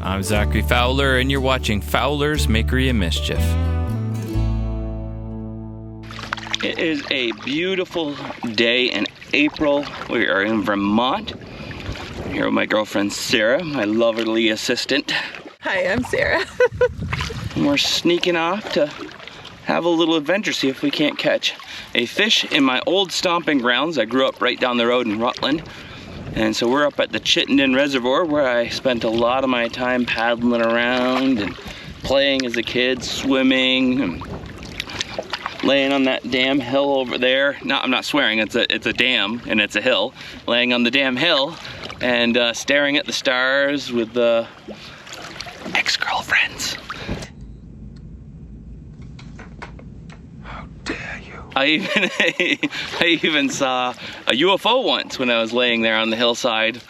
I'm Zachary Fowler, and you're watching Fowler's Makery and Mischief. It is a beautiful day in April. We are in Vermont. I'm here with my girlfriend Sarah, my loverly assistant. Hi, I'm Sarah. And we're sneaking off to have a little adventure, see if we can't catch a fish in my old stomping grounds. I grew up right down the road in Rutland. And so we're up at the Chittenden Reservoir, where I spent a lot of my time paddling around and playing as a kid, swimming, and laying on that damn hill over there. No, I'm not swearing, it's a dam and it's a hill. Laying on the damn hill and staring at the stars with the ex-girlfriends. I even saw a UFO once when I was laying there on the hillside.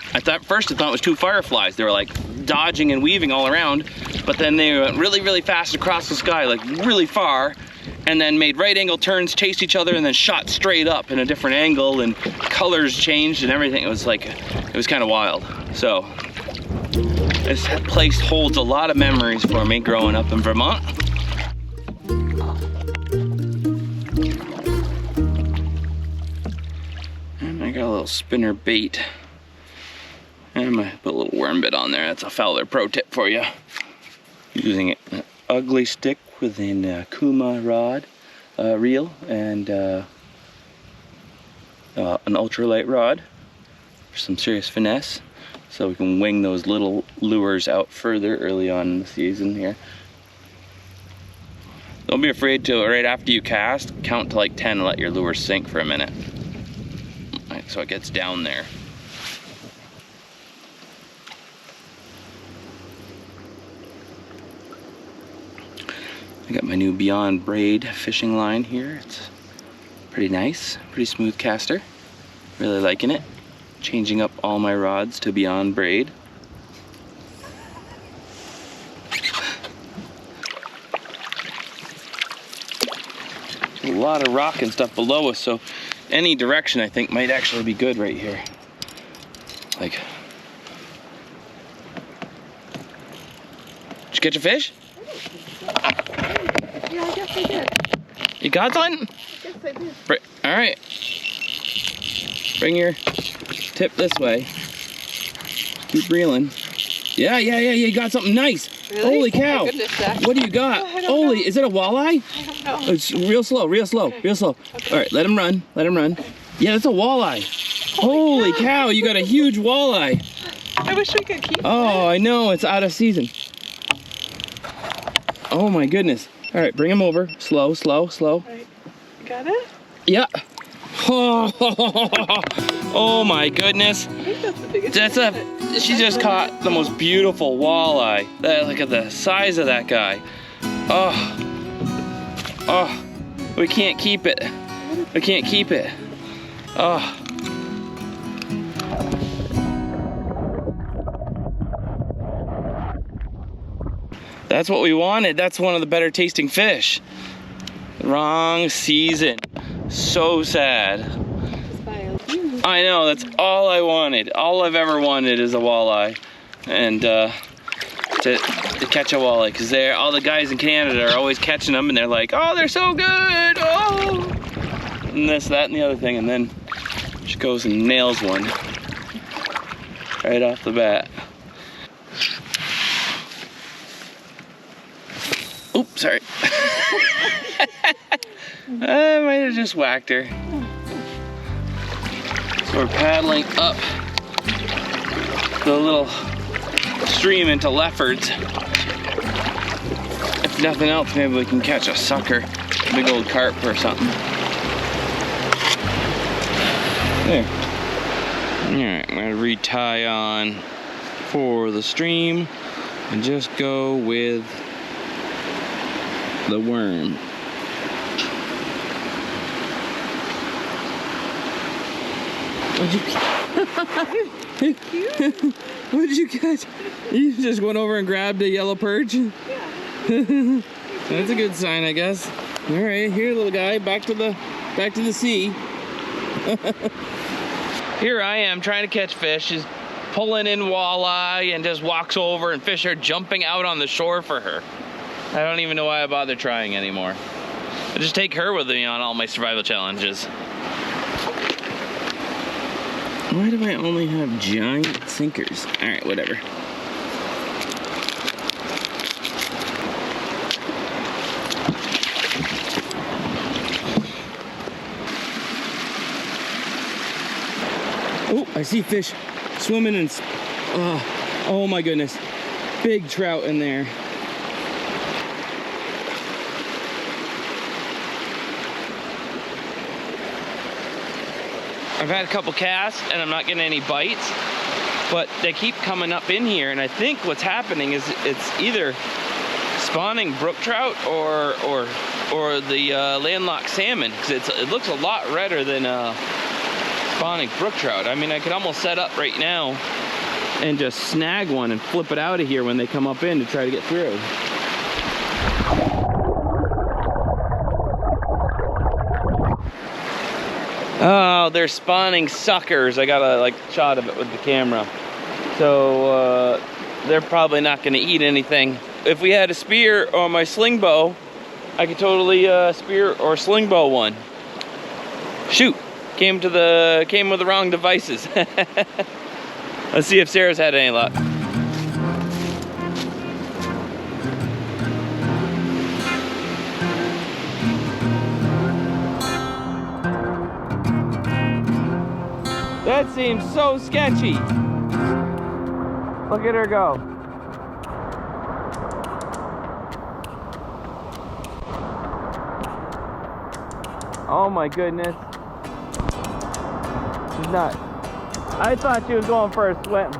First I thought it was two fireflies. They were like dodging and weaving all around, but then they went really, really fast across the sky, like really far, and then made right angle turns, chased each other, and then shot straight up in a different angle, and colors changed and everything. It was kind of wild. So this place holds a lot of memories for me growing up in Vermont. I got a little spinner bait. And I'm gonna put a little worm bit on there. That's a Fowler pro tip for you. Using an ugly stick with an Kuma rod reel and an ultralight rod for some serious finesse, so we can wing those little lures out further early on in the season here. Don't be afraid to, right after you cast, count to like 10 and let your lure sink for a minute. So it gets down there. I got my new Beyond braid fishing line here. It's pretty nice, pretty smooth caster. Really liking it. Changing up all my rods to Beyond braid. There's a lot of rock and stuff below us, so any direction I think might actually be good right here. Like, did you catch a fish? Yeah, I guess I did. You got one? I guess I did. All right. Bring your tip this way. Keep reeling. Yeah, you got something nice. Really? Holy cow. Oh my goodness, Zach. What do you got? Holy, is it a walleye? I don't know. Oh, it's real slow, real slow, Okay. real slow. Okay. All right, let him run, let him run. Yeah, that's a walleye. Holy cow, you got a huge walleye. I wish we could keep Oh, I know, it's out of season. Oh my goodness. All right, bring him over. Slow, slow, slow. Right. Got it? Yeah. Oh my goodness. I think that's the biggest She just caught the most beautiful walleye. Look at the size of that guy. Oh, we can't keep it. We can't keep it. Oh. That's what we wanted. That's one of the better tasting fish. Wrong season. So sad. I know, that's all I wanted. All I've ever wanted is a walleye. And to catch a walleye, because all the guys in Canada are always catching them, and they're like, oh, they're so good, oh! And this, that, and the other thing, and then she goes and nails one right off the bat. Oops, sorry. I might have just whacked her. So we're paddling up the little stream into Leffords. If nothing else, maybe we can catch a sucker, a big old carp or something. There. Alright, I'm gonna retie on for the stream and just go with the worm. What did you catch? You just went over and grabbed a yellow perch? Yeah. That's a good sign, I guess. All right, here, little guy, back to the sea. Here I am trying to catch fish. She's pulling in walleye and just walks over and fish are jumping out on the shore for her. I don't even know why I bother trying anymore. I just take her with me on all my survival challenges. Why do I only have giant sinkers? All right, whatever. Oh, I see fish swimming in. Oh my goodness. Big trout in there. I've had a couple casts and I'm not getting any bites, but they keep coming up in here, and I think what's happening is it's either spawning brook trout or the landlocked salmon, because it looks a lot redder than spawning brook trout. I mean, I could almost set up right now and just snag one and flip it out of here when they come up in to try to get through. Oh, they're spawning suckers. I got a shot of it with the camera. So they're probably not going to eat anything. If we had a spear or my sling bow, I could totally spear or sling bow one. Shoot, came with the wrong devices. Let's see if Sarah's had any luck. That seems so sketchy. Look at her go. Oh my goodness. She's not. I thought she was going for a swim.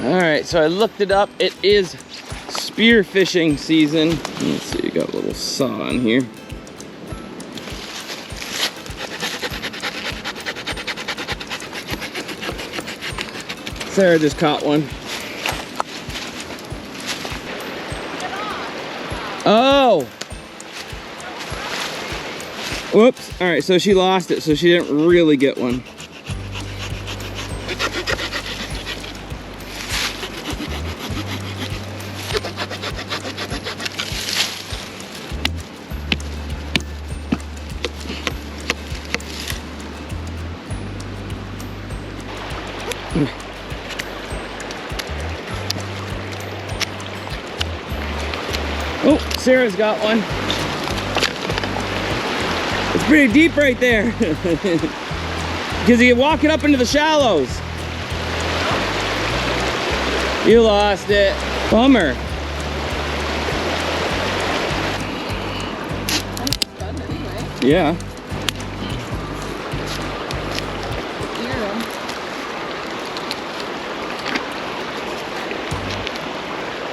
All right, so I looked it up. It is spearfishing season. Let's see, you got a little saw on here. Sarah just caught one. Oh! Whoops. All right, so she lost it, so she didn't really get one. Oh, Sarah's got one. It's pretty deep right there. Because you're walking up into the shallows. You lost it. Bummer. That's fun anyway. Yeah.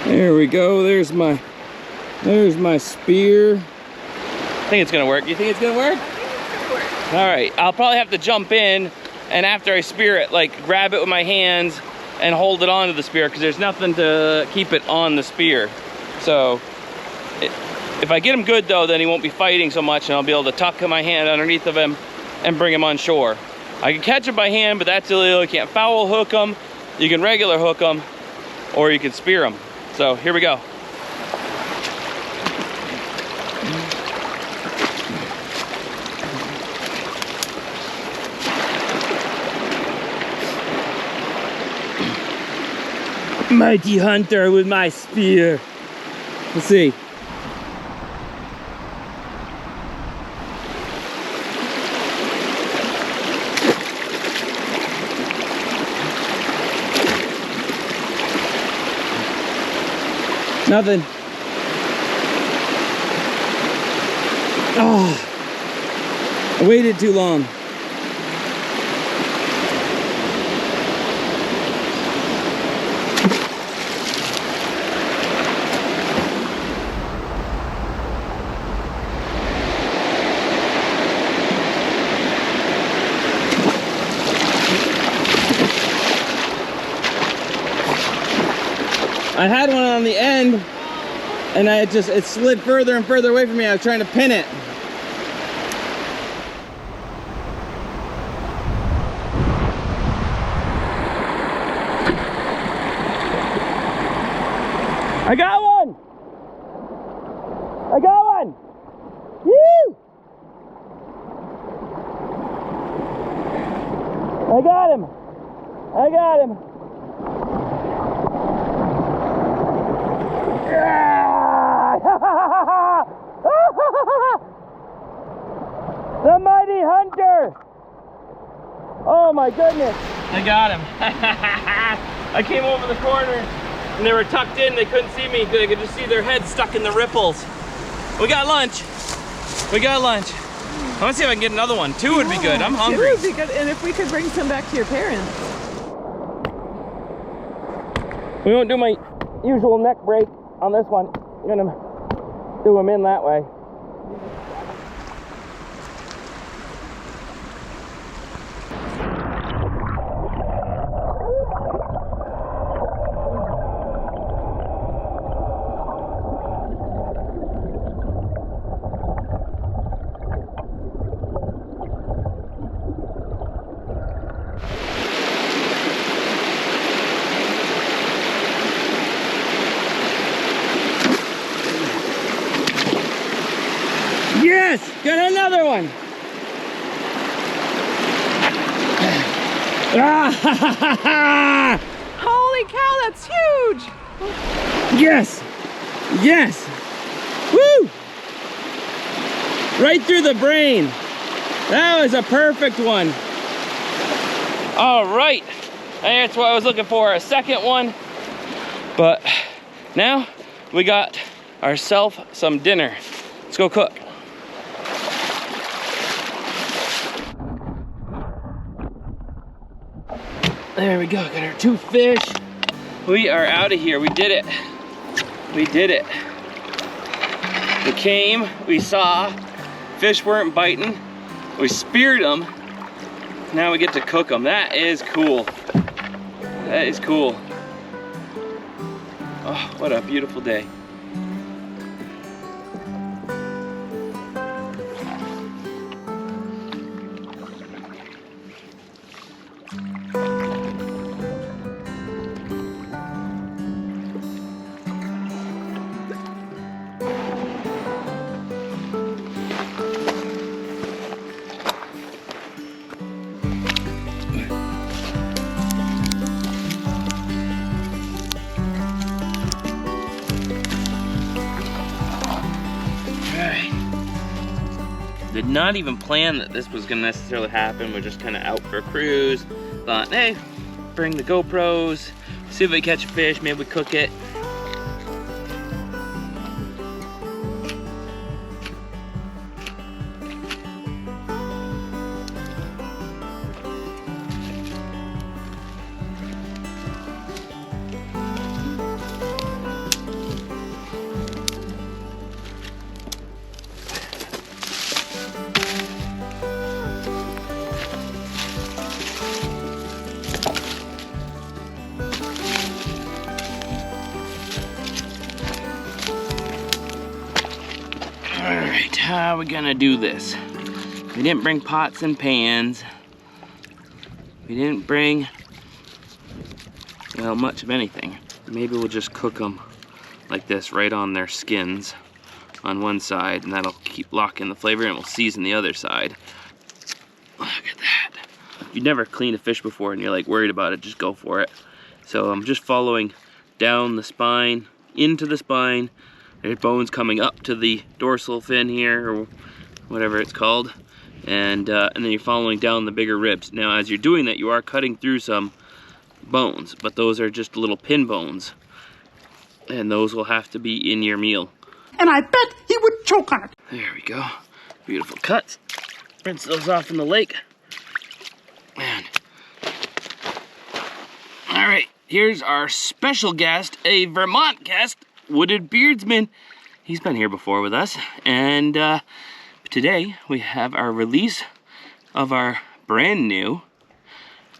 There we go. There's my spear. I think it's gonna work. You think it's gonna work? I think it's gonna work. All right. I'll probably have to jump in, and after I spear it, grab it with my hands and hold it onto the spear, because there's nothing to keep it on the spear. So if I get him good though, then he won't be fighting so much, and I'll be able to tuck my hand underneath of him and bring him on shore. I can catch him by hand, but that's illegal. You can't foul hook him. You can regular hook him, or you can spear him. So here we go. Mighty hunter with my spear. Let's see. Nothing. Oh, I waited too long. I had one on the end, and it slid further and further away from me. I was trying to pin it. I got one! I got one! Woo! I got him! I got him! The mighty hunter! Oh my goodness! I got him! I came over the corner and they were tucked in. They couldn't see me. They could just see their heads stuck in the ripples. We got lunch. We got lunch. I want to see if I can get another one. Two would be good. I'm hungry. Two would be good. And if we could bring some back to your parents. We won't do my usual neck break on this one. I'm gonna do them in that way. Yes! Got another one! Holy cow, that's huge! Yes! Yes! Woo! Right through the brain. That was a perfect one. All right. That's what I was looking for, a second one. But now we got ourselves some dinner. Let's go cook. There we go, got our 2 fish. We are out of here, we did it. We did it. We came, we saw, fish weren't biting. We speared them. Now we get to cook them. That is cool. That is cool. Oh, what a beautiful day. Did not even plan that this was gonna necessarily happen. We're just kind of out for a cruise. Thought, hey, bring the GoPros, see if we catch a fish, maybe we cook it. Alright, how are we gonna do this? We didn't bring pots and pans. We didn't bring, well, much of anything. Maybe we'll just cook them like this, right on their skins on one side, and that'll keep locking the flavor, and we'll season the other side. Look at that. You've never cleaned a fish before and you're like worried about it, just go for it. So I'm just following down the spine, into the spine. There's bones coming up to the dorsal fin here, or whatever it's called. And then you're following down the bigger ribs. Now, as you're doing that, you are cutting through some bones, but those are just little pin bones. And those will have to be in your meal. And I bet he would choke on it. There we go. Beautiful cuts. Rinse those off in the lake. And all right, here's our special guest, a Vermont guest, Wooded Beardsman. He's been here before with us, and today we have our release of our brand new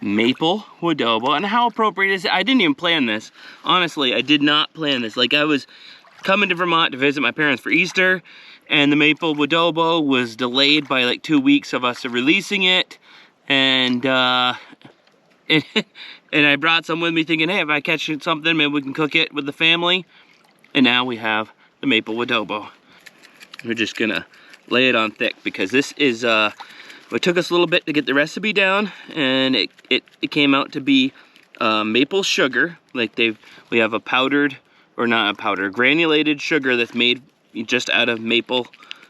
maple adobo. And how appropriate is it? I didn't even plan this. Honestly, I did not plan this. Like, I was coming to Vermont to visit my parents for Easter, and the maple adobo was delayed by like 2 weeks of us releasing it. And and I brought some with me thinking, hey, if I catch something, maybe we can cook it with the family. And now we have the maple adobo. We're just gonna lay it on thick because this is, it took us a little bit to get the recipe down, and it came out to be maple sugar. Like we have a powdered, or not a powder, granulated sugar that's made just out of maple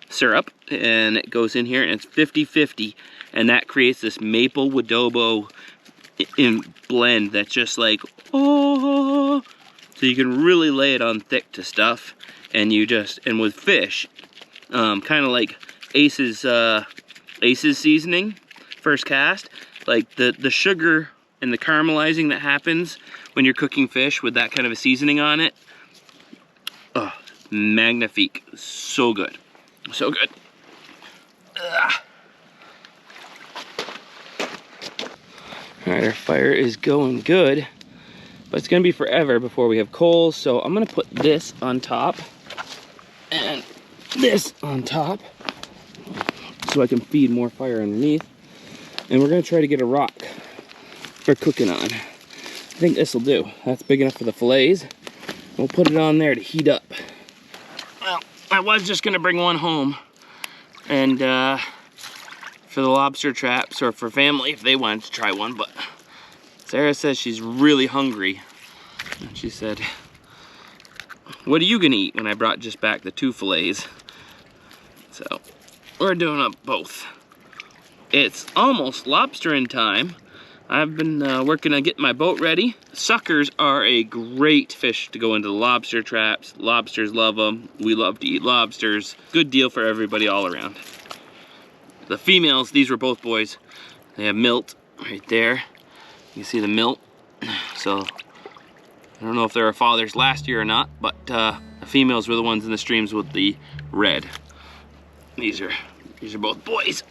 syrup, and it goes in here and it's 50-50, and that creates this maple adobo in blend that's just like, oh, so you can really lay it on thick to stuff. And and with fish, kind of like Ace's seasoning, first cast, like the sugar and the caramelizing that happens when you're cooking fish with that kind of a seasoning on it. Oh, magnifique, so good, so good. Ugh. All right, our fire is going good, but it's gonna be forever before we have coals, so I'm gonna put this on top and this on top so I can feed more fire underneath. And we're gonna try to get a rock for cooking on. I think this will do. That's big enough for the fillets. We'll put it on there to heat up. Well, I was just gonna bring one home, and for the lobster traps, or for family if they wanted to try one, but Sarah says she's really hungry. And she said, what are you gonna eat, when I brought just back the 2 fillets? So we're doing up both. It's almost lobstering time. I've been working on getting my boat ready. Suckers are a great fish to go into the lobster traps. Lobsters love them. We love to eat lobsters. Good deal for everybody all around. The females, these were both boys. They have milt right there. You can see the milt. So I don't know if they were fathers last year or not, but the females were the ones in the streams with the red. These are both boys.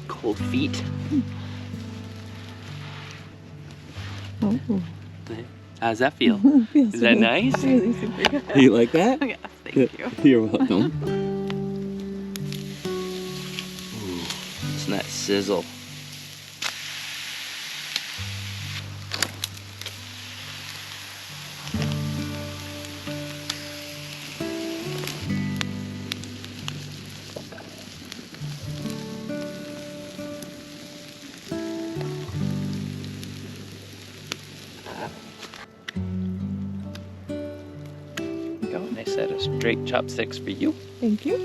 Cold feet. Oh. How's that feel? Feels Is that really, nice? really super good. You like that? Yes, thank you. You're welcome. Ooh, it's that sizzle. And I set a straight chopsticks for you. Thank you.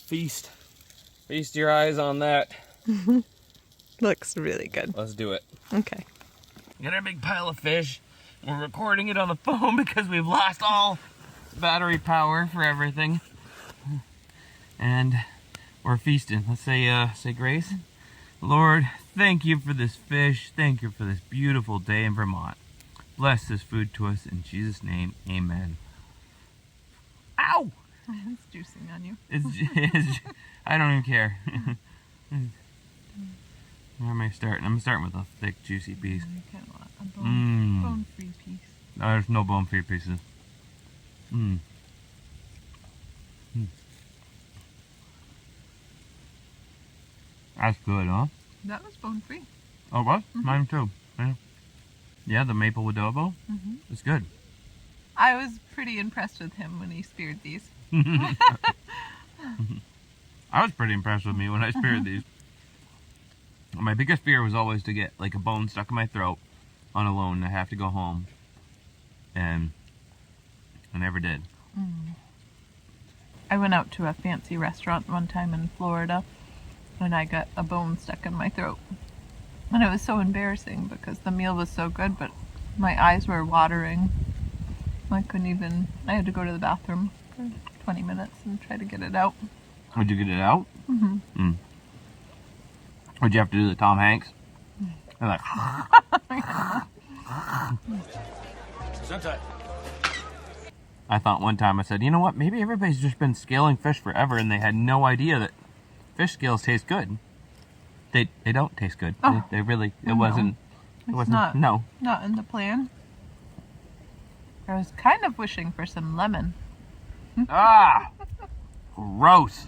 Feast. Feast your eyes on that. Looks really good. Let's do it. Okay. Got our big pile of fish. We're recording it on the phone because we've lost all battery power for everything. And we're feasting. Let's say grace. Lord, thank you for this fish. Thank you for this beautiful day in Vermont. Bless this food to us in Jesus' name. Amen. Ow! It's juicing on you. It's I don't even care. Where am I starting? I'm starting with a thick, juicy piece. You kind of want a bone-free piece. No, there's no bone-free pieces. That's good, huh? That was bone-free. Oh, what? Mine too. Yeah, the maple adobo. It's good. I was pretty impressed with him when he speared these. I was pretty impressed with me when I speared these. My biggest fear was always to get like a bone stuck in my throat on a loan and I have to go home. And I never did. I went out to a fancy restaurant one time in Florida and I got a bone stuck in my throat. And it was so embarrassing because the meal was so good, but My eyes were watering. I had to go to the bathroom for 20 minutes and try to get it out. Would you get it out? Mm-hmm. Would you have to do the Tom Hanks? They're like, I thought one time, I said, you know what, maybe everybody's just been scaling fish forever and they had no idea that fish scales taste good. They don't taste good. Oh. They really, it No. wasn't, no. Not in the plan. I was kind of wishing for some lemon. Ah! Gross.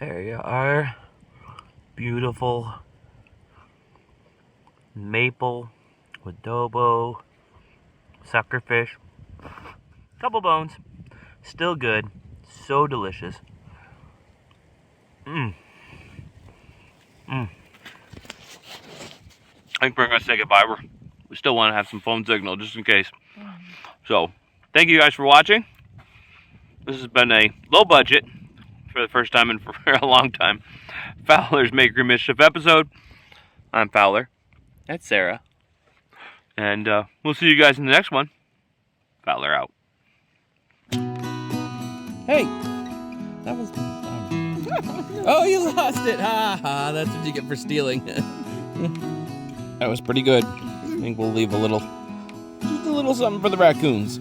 There you are. Beautiful maple adobo suckerfish. Couple bones. Still good. So delicious. I think we're gonna say goodbye. We still want to have some phone signal just in case. So, thank you guys for watching. This has been a low budget, for the first time in for a long time, Fowler's Makery Mischief episode. I'm Fowler. That's Sarah. And we'll see you guys in the next one. Fowler out. Hey, that was. Oh, you lost it! Ha ha! That's what you get for stealing. That was pretty good. I think we'll leave just a little something for the raccoons.